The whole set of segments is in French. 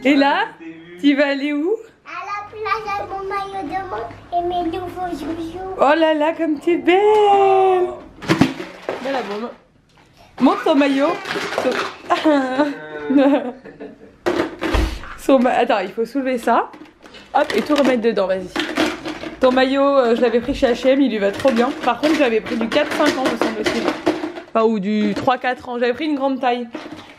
Et là, tu vas aller où? À la plage avec mon maillot de bain et mes nouveaux joujoux. Oh là là, comme tu es belle! Voilà, bon. Montre ton maillot. Attends, il faut soulever ça. Hop, et tout remettre dedans, vas-y. Ton maillot, je l'avais pris chez H&M, il lui va trop bien. Par contre, j'avais pris du 4-5 ans, me semble-t-il. Enfin, ou du 3-4 ans. J'avais pris une grande taille.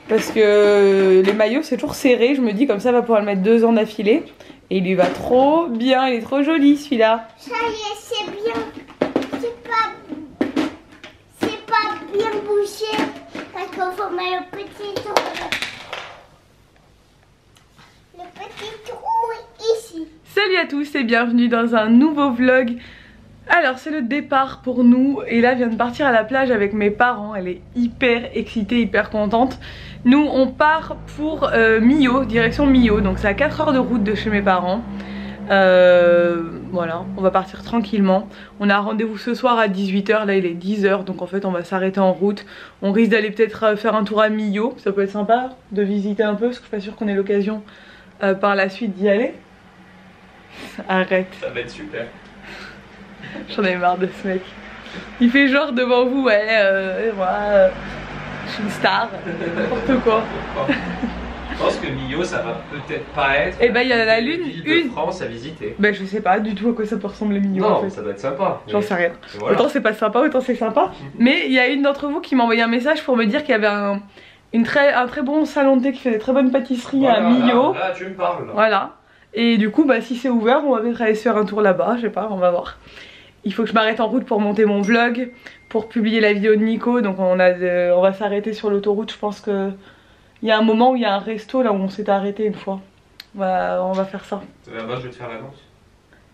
Parce que les maillots, c'est toujours serré. Je me dis, comme ça, on va pouvoir le mettre 2 ans d'affilée. Et il lui va trop bien. Il est trop joli, celui-là. Ça y est, c'est bien. C'est pas bien bouché. Parce qu'il faut mettre le petit trou. Le petit trou ici. Salut à tous et bienvenue dans un nouveau vlog. Alors c'est le départ pour nous et là je viens de partir à la plage avec mes parents. Elle est hyper excitée, hyper contente. Nous on part pour Millau, direction Millau, donc c'est à 4 heures de route de chez mes parents. Voilà, on va partir tranquillement. On a un rendez-vous ce soir à 18 h, là il est 10 h, donc en fait on va s'arrêter en route. On risque d'aller peut-être faire un tour à Millau, ça peut être sympa de visiter un peu parce que je suis pas sûre qu'on ait l'occasion par la suite d'y aller. Arrête. Ça va être super. J'en ai marre de ce mec. Il fait genre devant vous, ouais, moi, je suis une star, n'importe quoi. Je pense que Millau, ça va peut-être pas être. Et bah il y a la lune, ville de France à visiter. Bah je sais pas du tout à quoi ça peut ressembler Millau non, en fait. Ça doit être sympa. J'en sais rien. Voilà. Autant c'est pas sympa, autant c'est sympa. Mais il y a une d'entre vous qui m'a envoyé un message pour me dire qu'il y avait un très bon salon de thé qui fait des très bonnes pâtisseries Voilà, à Millau. Là, tu me parles. Là. Voilà. Et du coup, bah si c'est ouvert, on va peut-être aller se faire un tour là-bas, je sais pas, on va voir. Il faut que je m'arrête en route pour monter mon vlog, pour publier la vidéo de Nico, donc on va s'arrêter sur l'autoroute. Je pense que il y a un moment où il y a un resto là où on s'est arrêté une fois. On va faire ça. Là-bas, je vais te faire l'annonce.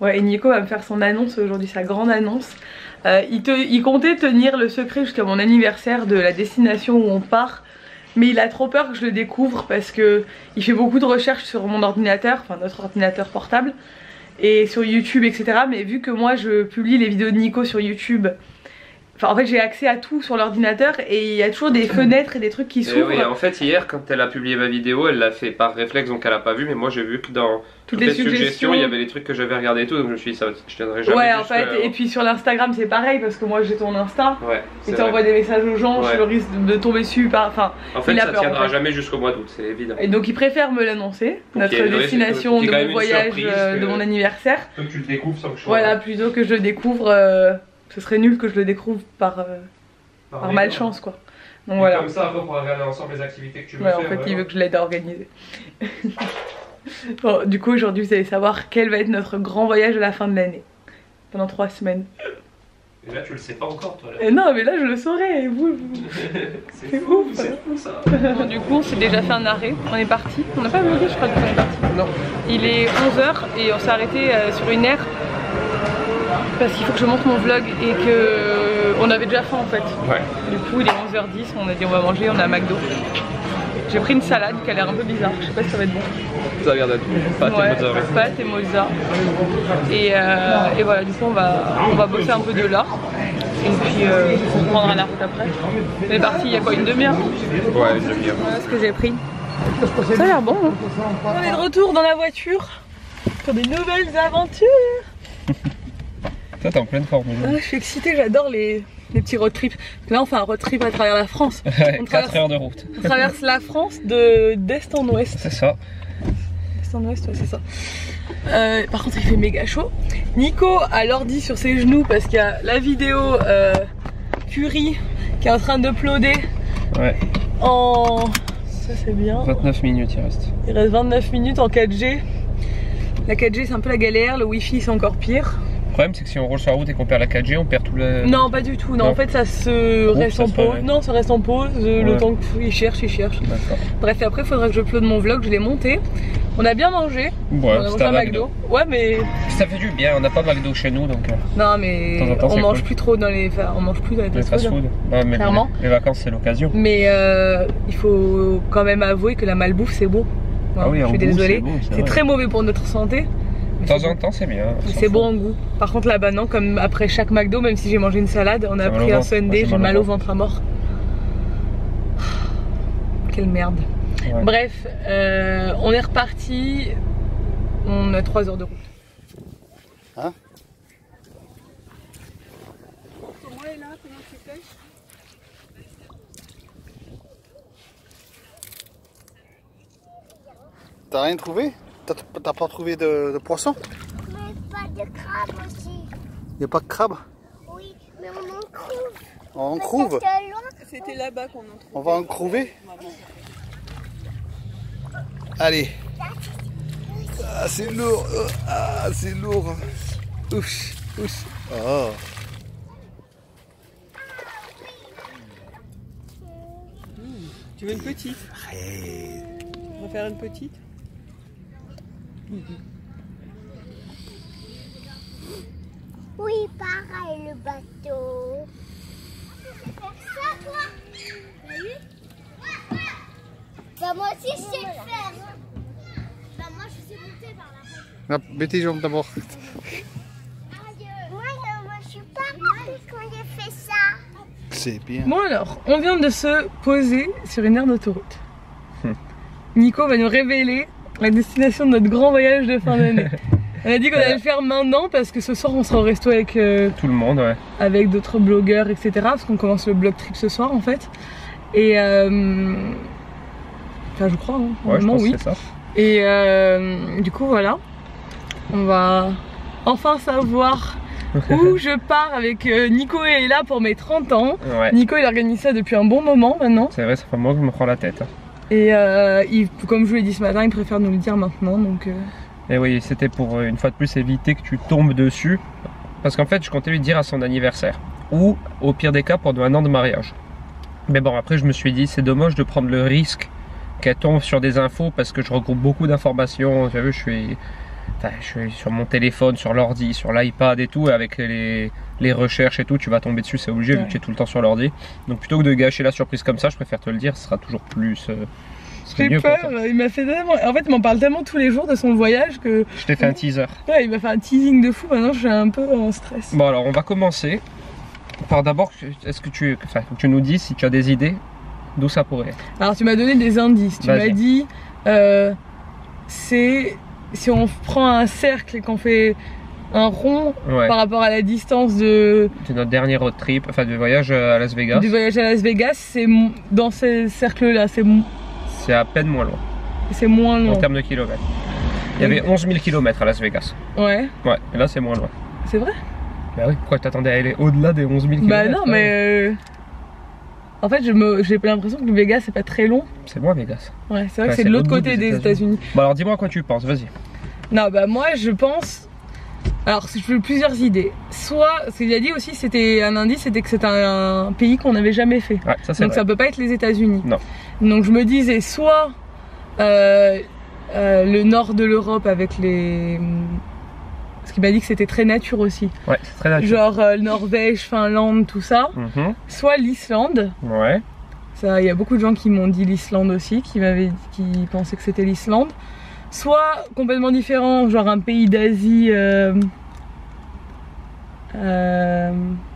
Ouais, et Nico va me faire son annonce aujourd'hui, sa grande annonce. Il comptait tenir le secret jusqu'à mon anniversaire de la destination où on part. Mais il a trop peur que je le découvre parce que il fait beaucoup de recherches sur mon ordinateur, enfin notre ordinateur portable, et sur YouTube, etc. Mais vu que moi je publie les vidéos de Nico sur YouTube, enfin en fait j'ai accès à tout sur l'ordinateur et il y a toujours des fenêtres et des trucs qui s'ouvrent. Oui, en fait hier quand elle a publié ma vidéo, elle l'a fait par réflexe donc elle a pas vu, mais moi j'ai vu que dans toutes les suggestions il y avait des trucs que j'avais regardé et tout, donc je me suis dit ça, je tiendrai jamais. Ouais en fait, et puis sur l'Instagram c'est pareil parce que moi j'ai ton Insta, ouais, et tu envoies des messages aux gens, je risque de tomber dessus par... Enfin, en fait ça tiendra en fait. jamais jusqu'au mois d'août, c'est évident. Et donc il préfère me l'annoncer, notre destination de mon voyage, de mon anniversaire. Donc tu le découvres sans que je sois... Voilà, plutôt que je le découvre, ce serait nul que je le découvre par malchance quoi. Donc voilà. Comme ça après on pourra regarder ensemble les activités que tu veux ouais, faire. En fait il veut que je l'aide à organiser. Bon, du coup aujourd'hui vous allez savoir quel va être notre grand voyage à la fin de l'année. Pendant 3 semaines. Et là tu le sais pas encore toi là. Et non mais là je le saurai, et vous C'est fou, c'est fou ça. Bon, du coup on s'est déjà fait un arrêt, on est parti. On n'a pas vlogué je crois qu'on est parti. Non. Il est 11 h et on s'est arrêté sur une aire. Parce qu'il faut que je monte mon vlog et que on avait déjà faim en fait. Ouais. Du coup il est 11 h 10, on a dit on va manger, on a McDo. J'ai pris une salade qui a l'air un peu bizarre, je sais pas si ça va être bon. Ça regarde à tout, pâte et mozzarella. Pâte et mozza. Et voilà, du coup on va bosser un peu de là. Et puis on prendra la route après. On est parti il y a quoi, une demi-heure? Ouais, une demi-heure. Voilà ce que j'ai pris. Ça a l'air bon hein. On est de retour dans la voiture pour des nouvelles aventures. Toi t'es en pleine forme. Je suis excitée, j'adore les petits road trips. Là on fait un road trip à travers la France. Ouais, 4 heures de route. On traverse la France d'est en ouest. C'est ça. D'est en ouest, ouais c'est ça. Par contre il fait méga chaud. Nico a l'ordi sur ses genoux parce qu'il y a la vidéo Curie qui est en train d'uploader. Ouais. Ça c'est bien. 29 minutes il reste. Il reste 29 minutes en 4G. La 4G c'est un peu la galère, le wifi c'est encore pire. Le problème c'est que si on roule sur la route et qu'on perd la 4G, on perd tout le... Non pas du tout, non en fait ça se reste en pause. Non ça reste en pause, le temps qu'il cherche, il cherche. Bref et après il faudra que je upload mon vlog, je l'ai monté. On a bien mangé, ouais, on a mangé un McDo. Ouais mais... Ça fait du bien, on n'a pas McDo chez nous donc... Non mais on mange plus trop dans les... Enfin, on mange plus dans les fast-food. Ouais, mais clairement. Les vacances c'est l'occasion. Mais il faut quand même avouer que la malbouffe c'est beau. Ouais, ah oui, je suis désolée, c'est très mauvais pour notre santé. De temps en temps c'est bien. C'est bon en goût. Par contre là-bas non, comme après chaque McDo, même si j'ai mangé une salade, on a pris un sundae, j'ai mal au ventre à mort. Quelle merde. Ouais. Bref, on est reparti. On a 3 heures de route. Hein? Comment est là? Comment tu pêches? T'as rien trouvé? T'as pas trouvé de poisson? Mais pas de crabe aussi. Il n'y a pas de crabe? Oui, mais on en trouve. On en trouve? C'était là-bas qu'on en trouve. On va en trouver? Allez. Ah, c'est lourd. Ah, c'est lourd. Ouf, ouf. Oh. Tu veux une petite? Hey. On va faire une petite. Oui, pareil, le bateau. Tu sais faire ça, toi? Oui. Bah, moi aussi, je sais le faire. Bah, moi, je sais monter par là. Mets tes jambes d'abord. Moi, je suis pas contente qu'on ait fait ça. C'est bien. Bon alors, on vient de se poser sur une aire d'autoroute. Nico va nous révéler la destination de notre grand voyage de fin d'année. On a dit qu'on allait le faire maintenant parce que ce soir on sera au resto avec tout le monde, ouais. Avec d'autres blogueurs, etc. Parce qu'on commence le blog trip ce soir en fait. Et enfin je crois, hein, ouais, je pense oui. que c'est ça. Et du coup voilà, on va enfin savoir où je pars avec Nico et Ella pour mes 30 ans. Ouais. Nico il organise ça depuis un bon moment maintenant. C'est vrai, ça fait un moment que je me prends la tête. Et comme je vous l'ai dit ce matin, il préfère nous le dire maintenant donc... Et oui, c'était pour une fois de plus éviter que tu tombes dessus. Parce qu'en fait, je comptais lui dire à son anniversaire. Ou au pire des cas, pendant 1 an de mariage. Mais bon, après je me suis dit, c'est dommage de prendre le risque qu'elle tombe sur des infos parce que je regroupe beaucoup d'informations. Tu as vu, je suis sur mon téléphone, sur l'ordi, sur l'iPad et tout. Avec les recherches et tout, tu vas tomber dessus, c'est obligé, vu que tu es tout le temps sur l'ordi. Donc plutôt que de gâcher la surprise comme ça, je préfère te le dire, ce sera toujours plus... J'ai peur, il m'a fait tellement... En fait il m'en parle tellement tous les jours de son voyage que... Je t'ai fait un teaser. Ouais, il m'a fait un teasing de fou, maintenant je suis un peu en stress. Bon alors on va commencer par d'abord, est-ce que tu nous dis si tu as des idées d'où ça pourrait être. Alors tu m'as donné des indices, tu m'as dit c'est si on prend un cercle et qu'on fait un rond par rapport à la distance de notre dernier road trip, enfin du voyage à Las Vegas. Du voyage à Las Vegas, c'est dans ces cercles là, c'est à peine moins loin. C'est moins loin. En termes de kilomètres. Il y avait 11 000 km à Las Vegas. Ouais. Ouais, et là c'est moins loin. C'est vrai? Bah oui, pourquoi t'attendais à aller au-delà des 11 000 km? Bah non, mais... En fait, j'ai l'impression que Vegas c'est pas très long. C'est loin Vegas. Ouais, c'est vrai que c'est de l'autre côté des États-Unis. Bon alors dis-moi à quoi tu penses, vas-y. Non, bah moi je pense... Alors je fais plusieurs idées. Soit, ce qu'il a dit aussi, c'était un indice, c'était que c'était un pays qu'on n'avait jamais fait. Ouais, ça c'est donc vrai. Ça peut pas être les États-Unis. Non. Donc je me disais soit le nord de l'Europe avec les... Parce qu'il m'a dit que c'était très nature aussi. Ouais, c'est très nature. Genre Norvège, Finlande, tout ça. Soit l'Islande. Ouais. Ça, il y a beaucoup de gens qui m'ont dit l'Islande aussi, qui pensaient que c'était l'Islande. Soit complètement différent, genre un pays d'Asie. Mais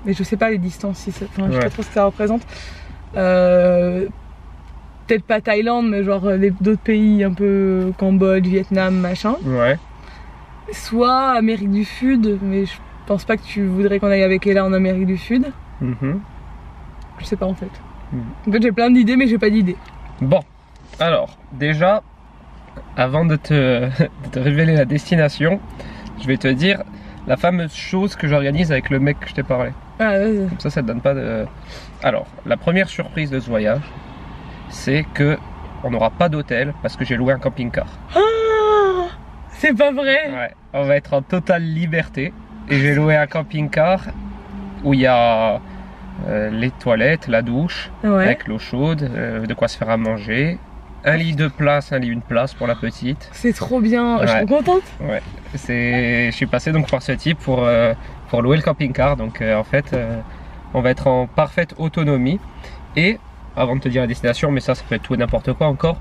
je sais pas les distances, je sais pas trop ce que ça représente. Peut-être pas Thaïlande, mais genre d'autres pays un peu Cambodge, Vietnam, machin. Ouais. Soit Amérique du Sud, mais je pense pas que tu voudrais qu'on aille avec Ella en Amérique du Sud. Je sais pas en fait. En fait j'ai plein d'idées mais j'ai pas d'idées. Bon, alors déjà, avant de te révéler la destination, je vais te dire la fameuse chose que j'organise avec le mec que je t'ai parlé. Ah, vas-y. Comme ça te donne pas de... Alors, la première surprise de ce voyage, c'est que on n'aura pas d'hôtel parce que j'ai loué un camping-car. Oh, c'est pas vrai? Ouais, on va être en totale liberté. Et j'ai loué un camping-car où il y a les toilettes, la douche, avec l'eau chaude, de quoi se faire à manger. Un lit de place, un lit une place pour la petite. C'est trop bien, je suis trop contente. Ouais, je suis passé donc par ce type pour louer le camping-car. Donc en fait, on va être en parfaite autonomie. Et avant de te dire la destination, mais ça peut être tout et n'importe quoi encore,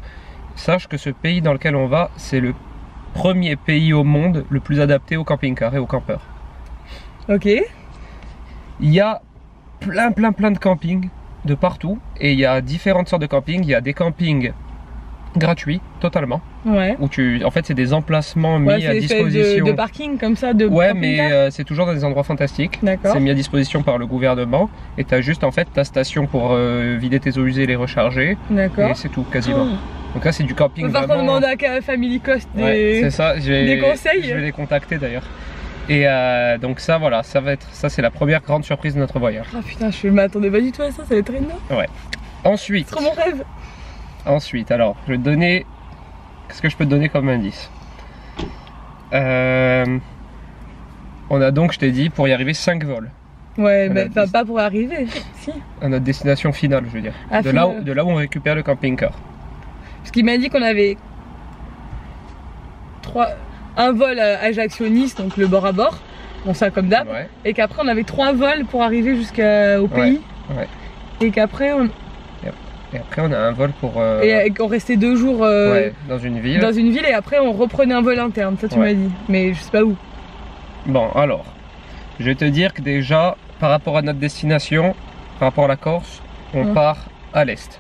sache que ce pays dans lequel on va, c'est le premier pays au monde le plus adapté au camping-car et aux campeurs. Ok. Il y a plein de campings de partout et il y a différentes sortes de campings. Il y a des campings gratuits, totalement. Ouais. Où en fait, c'est des emplacements mis à disposition. De parking comme ça, de ouais, camping-car. mais c'est toujours dans des endroits fantastiques. D'accord. C'est mis à disposition par le gouvernement. Et tu as juste en fait ta station pour vider tes eaux usées et les recharger. D'accord. Et c'est tout, quasiment. Donc là, c'est du camping. On va vraiment... demander à Family Cost Ouais, c'est ça. des conseils. Je vais les contacter d'ailleurs. Et donc ça, voilà, ça c'est la première grande surprise de notre voyage. Ah putain, je m'attendais pas du tout à ça, ça va être énorme. Ouais. Ensuite. C'est trop mon rêve. Ensuite, alors, je vais te donner. Qu'est-ce que je peux te donner comme indice? On a donc, je t'ai dit, pour y arriver 5 vols. Ouais, mais pas pour arriver, si. À notre destination finale, je veux dire. Ah, de là où on récupère le camping-car. Parce qu'il m'a dit qu'on avait un vol à Ajaccio-Nice, donc le bord à bord, bon ça comme d'hab, Ouais. et qu'après on avait 3 vols pour arriver jusqu'au pays. Ouais. Et qu'après on... Et après on a un vol pour... Et qu'on restait 2 jours ouais, dans une ville. Et après on reprenait un vol interne, ça tu m'as dit, mais je sais pas où. Bon alors, je vais te dire que déjà, par rapport à notre destination, par rapport à la Corse, on part à l'est.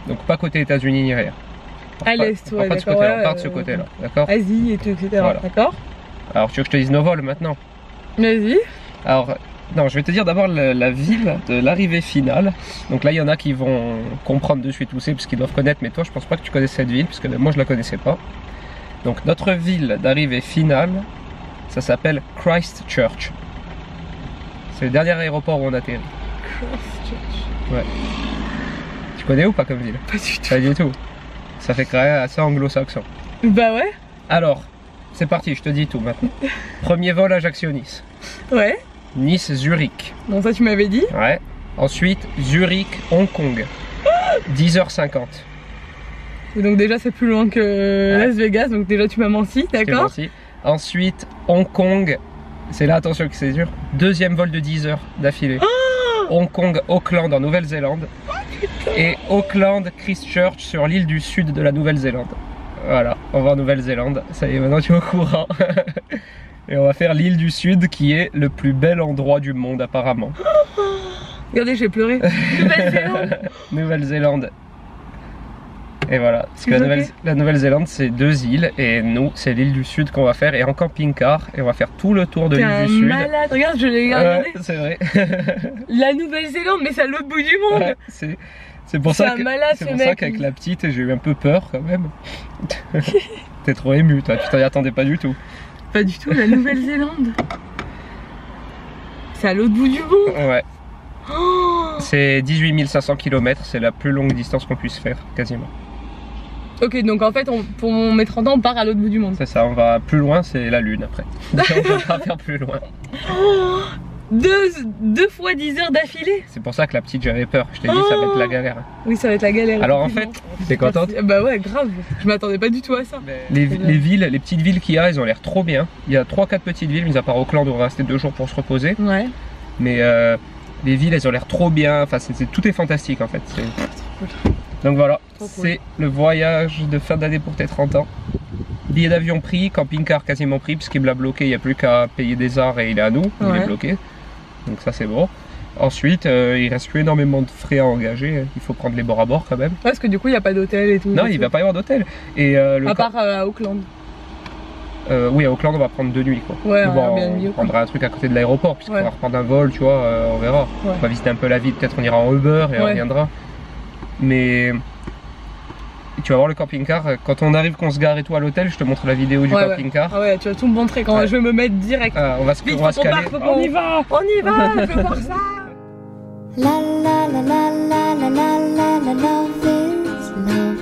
Donc pas côté États-Unis ni rien. À l'est, ouais, d'accord. On part de ce côté-là, d'accord. Asie et tout, etc. Voilà. D'accord. Alors tu veux que je te dise nos vols maintenant? Vas-y. Alors, non, je vais te dire d'abord la ville de l'arrivée finale. Donc là, il y en a qui vont comprendre de suite où c'est, parce qu'ils doivent connaître, mais toi, je pense pas que tu connais cette ville, parce que moi, je la connaissais pas. Donc notre ville d'arrivée finale, ça s'appelle Christchurch. C'est le dernier aéroport où on atterrit. Christchurch. Ouais. Tu connais ou pas comme ville? Pas du tout. Pas du tout. Ça fait quand même assez anglo-saxon. Bah ouais. Alors, c'est parti, je te dis tout maintenant. Premier vol Ajaccio-Nice. Ouais. Nice-Zurich. Bon, ça tu m'avais dit. Ouais. Ensuite, Zurich-Hong Kong. 10h50. Et donc déjà c'est plus loin que Las Vegas, donc déjà tu m'as menti, d'accord. Ensuite, Hong Kong. C'est là, attention que c'est dur. Deuxième vol de 10 heures d'affilée. Hong Kong, Auckland en Nouvelle-Zélande. Et Auckland, Christchurch sur l'île du sud de la Nouvelle-Zélande. Voilà, on va en Nouvelle-Zélande. Ça y est, maintenant tu es au courant. Et on va faire l'île du sud qui est le plus bel endroit du monde apparemment. Regardez, j'ai pleuré. Nouvelle-Zélande. Nouvelle-Zélande. Et voilà, parce que la Nouvelle-Zélande c'est 2 îles et nous c'est l'île du sud qu'on va faire et en camping-car et on va faire tout le tour de l'île du sud. Malade, regarde, je l'ai regardé. Ouais, c'est vrai. La Nouvelle-Zélande, mais c'est à l'autre bout du monde. Ouais, c'est pour ça qu'avec la petite j'ai eu un peu peur quand même. T'es trop ému toi, tu t'y attendais pas du tout. Pas du tout, la Nouvelle-Zélande. C'est à l'autre bout du monde. Ouais. Oh, c'est 18 500 km, c'est la plus longue distance qu'on puisse faire quasiment. Ok, donc en fait, pour mes 30 ans, on part à l'autre bout du monde. C'est ça, on va plus loin, c'est la Lune après. On peut pas faire plus loin. Oh, deux fois 10 heures d'affilée. C'est pour ça que la petite, j'avais peur. Je t'ai dit, ça va être la galère. Oui, ça va être la galère. Alors en fait, t'es contente? Bah ouais, grave. Je m'attendais pas du tout à ça. Les villes, les petites villes qu'il y a, elles ont l'air trop bien. Il y a 3-4 petites villes, mis à part Auckland, où on va rester 2 jours pour se reposer. Ouais. Mais les villes, elles ont l'air trop bien. Enfin, tout est fantastique en fait. Donc voilà, c'est le voyage de fin d'année pour tes 30 ans. Billet d'avion pris, camping-car quasiment pris, puisqu'il me l'a bloqué, il n'y a plus qu'à payer des arts et il est à nous, il est bloqué. Donc ça c'est bon. Ensuite, il reste plus énormément de frais à engager, il faut prendre les bords à bord quand même. Ouais, parce que du coup il n'y a pas d'hôtel et tout. Non, il ne va pas y avoir d'hôtel. À part à Auckland. Oui, à Auckland on va prendre 2 nuits quoi. Ouais, on prendra un truc à côté de l'aéroport, puisqu'on va reprendre un vol, tu vois, on verra. On va visiter un peu la ville, peut-être on ira en Uber et on reviendra. Mais tu vas voir le camping-car, quand on arrive, qu'on se gare et tout à l'hôtel, je te montre la vidéo du camping-car. Ah ouais, tu vas tout me montrer quand je vais me mettre direct. On va se caler. On y va, je veux voir ça. La la la la la la la la la love is love.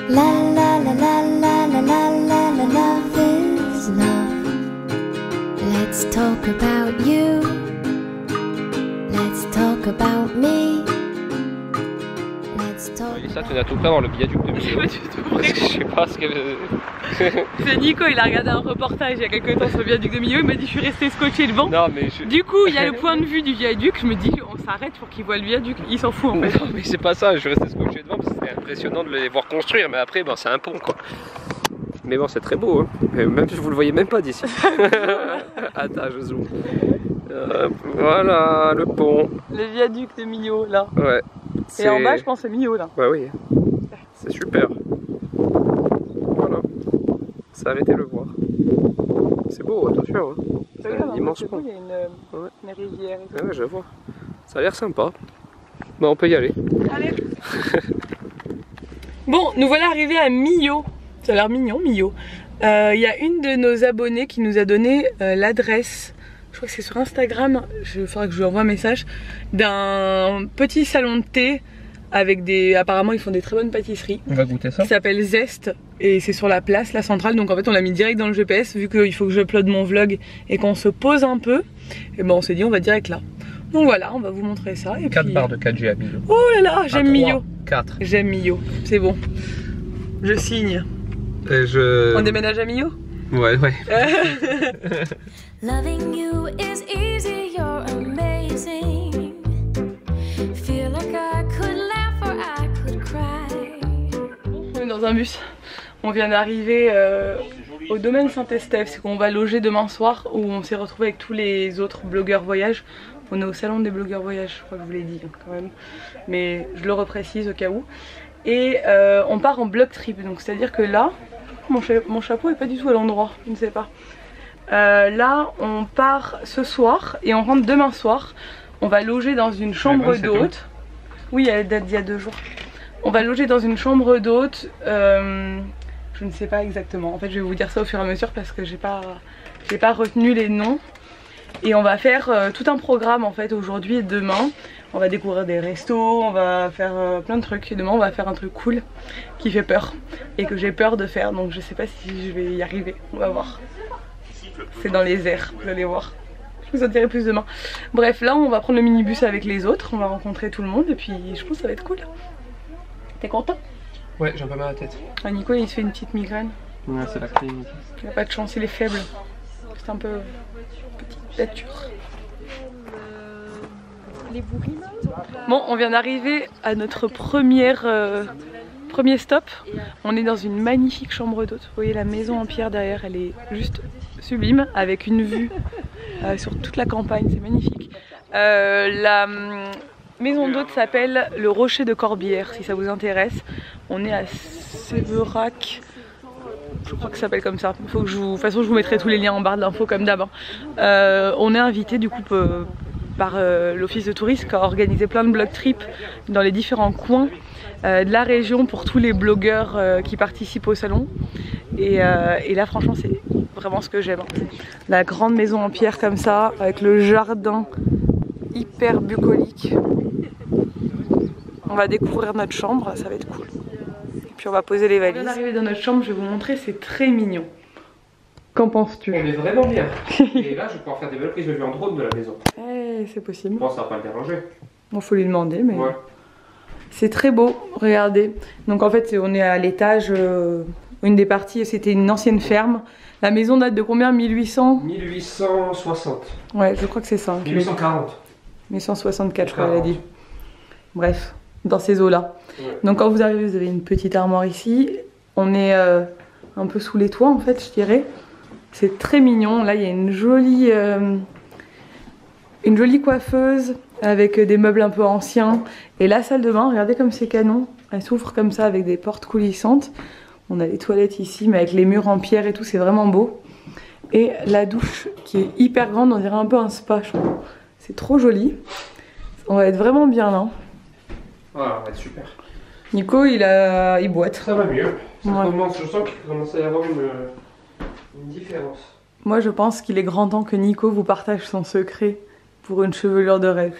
La la la la la la la la la love is love. Let's talk about you. Let's talk about me. Let's talk. Et ça, tu n'as tout prêt dans le viaduc de Millau. Je sais pas ce que. C'est Nico, il a regardé un reportage il y a quelques temps sur le viaduc de Millau, il m'a dit je suis resté scotché devant. Non, mais Du coup, il y a le point de vue du viaduc, je me dis on s'arrête pour qu'il voit le viaduc, il s'en fout en fait. Non, mais c'est pas ça, je suis resté scotché devant parce que c'était impressionnant de les voir construire, mais après, c'est un pont quoi. Mais bon, c'est très beau, hein. Même si vous le voyez même pas d'ici. Attends, je zoome. Voilà, le pont. Le viaduc de Millau, là. Ouais. Et en bas, je pense c'est Mio là. Bah oui, c'est super. Voilà, ça avait été le voir. C'est beau, attention. Hein. C'est un immense pont. Il y a une rivière et tout. Ouais, je vois. Ça a l'air sympa. Bah, on peut y aller. Allez. Bon, nous voilà arrivés à Mio. Ça a l'air mignon, Mio. Il y a une de nos abonnées qui nous a donné l'adresse. Je crois que c'est sur Instagram. Il faudra que je lui envoie un message. D'un petit salon de thé. Avec des. Apparemment, ils font des très bonnes pâtisseries. On va goûter ça. Qui s'appelle Zest. Et c'est sur la place, la centrale. Donc en fait, on l'a mis direct dans le GPS. Vu qu'il faut que j'upload mon vlog et qu'on se pose un peu. Et ben, on s'est dit, on va direct là. Donc voilà, on va vous montrer ça. Et 4 puis... barres de 4G à Mio. Oh là là, j'aime Mio. 4. J'aime Mio. C'est bon. Je signe. Et je... On déménage à Mio? Ouais. Loving you is easy, you're amazing. Feel like I could laugh or I could cry. On est dans un bus. On vient d'arriver au domaine Saint-Estèphe. C'est qu'on va loger demain soir où on s'est retrouvé avec tous les autres blogueurs voyage. On est au salon des blogueurs voyage, je crois que je vous l'ai dit quand même. Mais je le reprécise au cas où. Et on part en block trip. Donc c'est à dire que là, mon chapeau est pas du tout à l'endroit, je ne sais pas. Là on part ce soir et on rentre demain soir. On va loger dans une chambre d'hôte. Oui, elle date d'il y a 2 jours. On va loger dans une chambre d'hôte. Je ne sais pas exactement. En fait je vais vous dire ça au fur et à mesure parce que j'ai pas retenu les noms. Et on va faire tout un programme en fait aujourd'hui et demain. On va découvrir des restos, on va faire plein de trucs. Et demain on va faire un truc cool qui fait peur et que j'ai peur de faire. Donc je sais pas si je vais y arriver, on va voir. C'est dans les airs, vous allez voir. Je vous en dirai plus demain. Bref, là on va prendre le minibus avec les autres. On va rencontrer tout le monde et puis je pense que ça va être cool. T'es content? Ouais, j'ai un peu mal à la tête. Ah, Nico il se fait une petite migraine. Ouais, c'est la clinique. Il a pas de chance, il est faible. C'est un peu petite nature. Bon, on vient d'arriver à notre premier stop. On est dans une magnifique chambre d'hôte. Vous voyez la maison en pierre derrière, elle est juste sublime avec une vue sur toute la campagne, c'est magnifique. La maison d'hôte s'appelle le Rocher de Corbière si ça vous intéresse. On est à Séverac. Je crois que ça s'appelle comme ça. Il faut que de toute façon je vous mettrai tous les liens en barre de l'info comme d'hab. On est invité du coup par l'office de tourisme qui a organisé plein de blog trips dans les différents coins de la région pour tous les blogueurs qui participent au salon. Et là franchement c'est vraiment ce que j'aime. La grande maison en pierre comme ça, avec le jardin hyper bucolique. On va découvrir notre chambre, ça va être cool. Puis on va poser les valises. On est arrivé dans notre chambre, je vais vous montrer, c'est très mignon. Qu'en penses-tu? On est vraiment bien. Et là je vais pouvoir faire des belles prises de vue en drone de la maison. C'est possible. Bon, ça va pas le déranger. Bon, faut lui demander, mais... Ouais. C'est très beau, regardez. Donc en fait, on est à l'étage, une des parties, c'était une ancienne ferme. La maison date de combien? 1800? 1860. Ouais, je crois que c'est ça. 1840. 1864, je crois qu'elle a dit. Bref, dans ces eaux-là. Ouais. Donc quand vous arrivez, vous avez une petite armoire ici. On est un peu sous les toits, en fait, je dirais. C'est très mignon. Là, il y a une jolie coiffeuse avec des meubles un peu anciens. Et la salle de bain, regardez comme c'est canon. Elle s'ouvre comme ça avec des portes coulissantes. On a les toilettes ici, mais avec les murs en pierre et tout, c'est vraiment beau. Et la douche qui est hyper grande, on dirait un peu un spa, je trouve. C'est trop joli. On va être vraiment bien là. Voilà, on va être super. Nico, il boite. Ça va mieux. Ça ouais. commence, je sens qu'il commence à y avoir une différence. Moi, je pense qu'il est grand temps que Nico vous partage son secret pour une chevelure de rêve.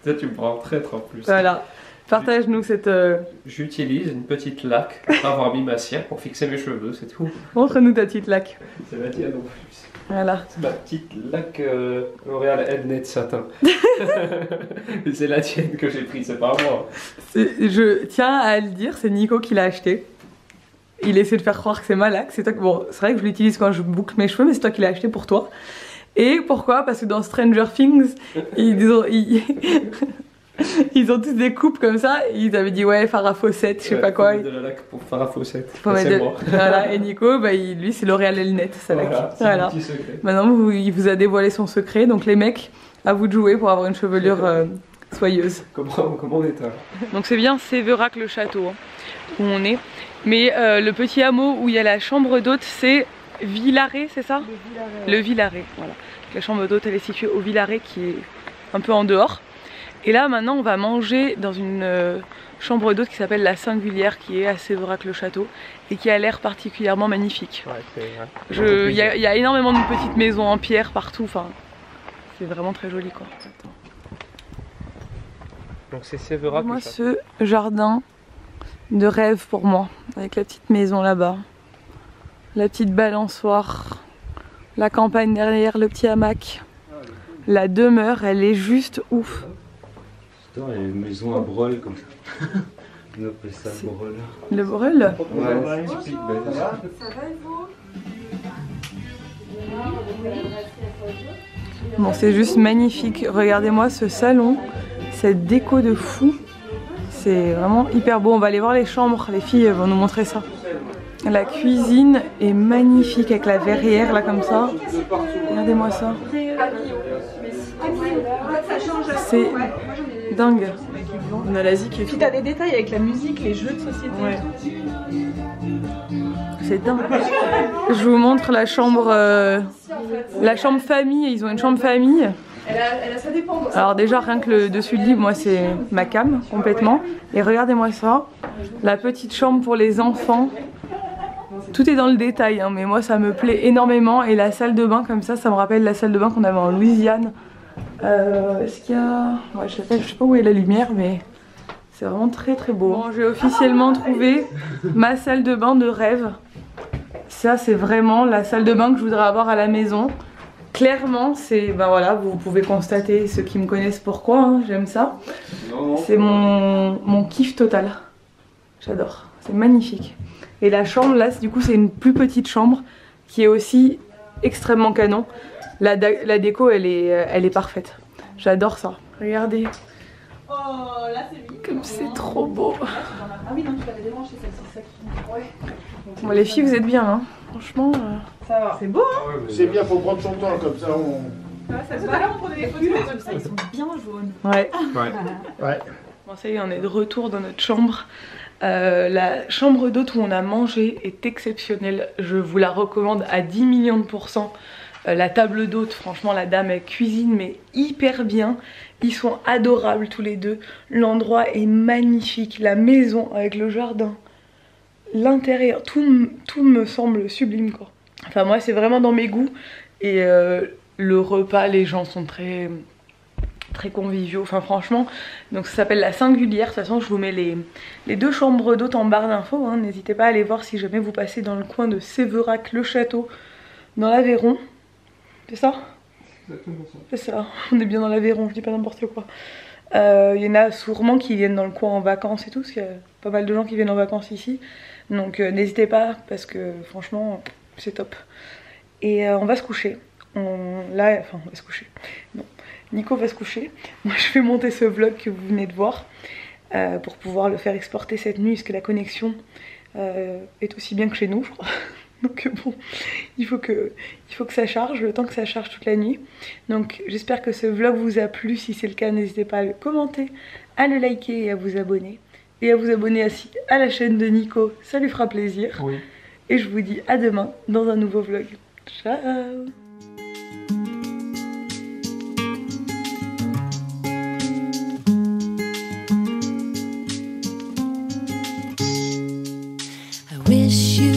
Ça, tu me prends en traître en plus. Voilà. Partage-nous cette... J'utilise une petite laque après avoir mis ma cire pour fixer mes cheveux, c'est tout. Montre-nous ta petite laque. C'est la tienne en plus. Voilà. C'est ma petite laque L'Oréal Headnet Satin. C'est la tienne que j'ai prise, c'est pas moi. Je tiens à le dire, c'est Nico qui l'a acheté. Il essaie de faire croire que c'est ma laque. C'est toi que... Bon, c'est vrai que je l'utilise quand je boucle mes cheveux, mais c'est toi qui l'as acheté pour toi. Et pourquoi? Parce que dans Stranger Things, ils ont tous des coupes comme ça. Et ils avaient dit ouais, Farrah Fawcett, je sais pas quoi. De la laque pour Farrah Fawcett. C'est moi. Voilà. Et Nico, bah, lui c'est L'Oréal Headnet, sa laque. Voilà. Petit secret. Maintenant, il vous a dévoilé son secret. Donc les mecs, à vous de jouer pour avoir une chevelure soyeuse. Comment on est là? Donc c'est bien Sévérac le château hein, où on est. Mais le petit hameau où il y a la chambre d'hôte, c'est Villaret, c'est ça? Le Villaret, voilà. La chambre d'hôte, elle est située au Villaret qui est un peu en dehors. Et là maintenant on va manger dans une chambre d'hôte qui s'appelle la Singulière, qui est à Sévérac le château et qui a l'air particulièrement magnifique. Il y a énormément de petites maisons en pierre partout, enfin c'est vraiment très joli quoi. Donc c'est Sévérac. Moi ce jardin de rêve pour moi, avec la petite maison là-bas, la petite balançoire, la campagne derrière, le petit hamac, la demeure, elle est juste ouf. Il y a une maison à Breul comme ça. On appelle ça Breul. Le Breul? Ouais, Bon, c'est juste magnifique. Regardez-moi ce salon, cette déco de fou. C'est vraiment hyper beau. On va aller voir les chambres, les filles vont nous montrer ça. La cuisine est magnifique avec la verrière là comme ça. Regardez-moi ça. C'est dingue. On a l'Asie qui est. Puis t'as des détails avec la musique, les jeux de société. Ouais. C'est dingue. Je vous montre la chambre famille. Ils ont une chambre famille. Elle a sa dépendance. Alors déjà rien que le dessus de lit, moi c'est ma cam complètement. Et regardez-moi ça, la petite chambre pour les enfants. Tout est dans le détail, hein, mais moi ça me plaît énormément. Et la salle de bain comme ça me rappelle la salle de bain qu'on avait en Louisiane. Est-ce qu'il y a... Ouais, je sais pas où est la lumière, mais c'est vraiment très très beau. Bon, j'ai officiellement trouvé ma salle de bain de rêve. Ça c'est vraiment la salle de bain que je voudrais avoir à la maison. Clairement, c'est, ben voilà, vous pouvez constater, ceux qui me connaissent pourquoi, hein, j'aime ça. C'est mon kiff total. J'adore, c'est magnifique. Et la chambre là, du coup c'est une plus petite chambre qui est aussi extrêmement canon. La déco elle est parfaite. J'adore ça. Regardez. Oh là c'est mignon. Comme c'est trop beau. Ah oui non tu l'avais débranché celle-ci, c'est ça qui... Ouais. Bon les filles vous êtes bien hein. Franchement ça va. C'est beau hein. C'est bien, faut prendre son temps comme ça on... Ça se va là on prenait les photos comme ça, ils sont bien jaunes. Ouais. Ouais. Bon ça y est on est de retour dans notre chambre. La chambre d'hôte où on a mangé est exceptionnelle. Je vous la recommande à 10 millions de %. La table d'hôte, franchement la dame elle cuisine mais hyper bien. Ils sont adorables tous les deux. L'endroit est magnifique. La maison avec le jardin, l'intérieur, tout me semble sublime quoi. Enfin moi c'est vraiment dans mes goûts. Et le repas, les gens sont très conviviaux, enfin franchement. Donc ça s'appelle la Singulière. De toute façon je vous mets les deux chambres d'hôtes en barre d'infos hein. N'hésitez pas à aller voir si jamais vous passez dans le coin de Sévérac le château, dans l'Aveyron. C'est ça? C'est ça, on est bien dans l'Aveyron, je dis pas n'importe quoi. Il y en a sûrement qui viennent dans le coin en vacances et tout, parce qu'il y a pas mal de gens qui viennent en vacances ici. Donc n'hésitez pas, parce que franchement c'est top. Et on va se coucher. On va se coucher. Non, Nico va se coucher. Moi je vais monter ce vlog que vous venez de voir pour pouvoir le faire exporter cette nuit, parce que la connexion est aussi bien que chez nous, je crois. Donc bon, il faut que ça charge, le temps que ça charge toute la nuit. Donc j'espère que ce vlog vous a plu. Si c'est le cas, n'hésitez pas à le commenter, à le liker et à vous abonner. Et à vous abonner aussi à la chaîne de Nico, ça lui fera plaisir. Oui. Et je vous dis à demain dans un nouveau vlog. Ciao. Wish you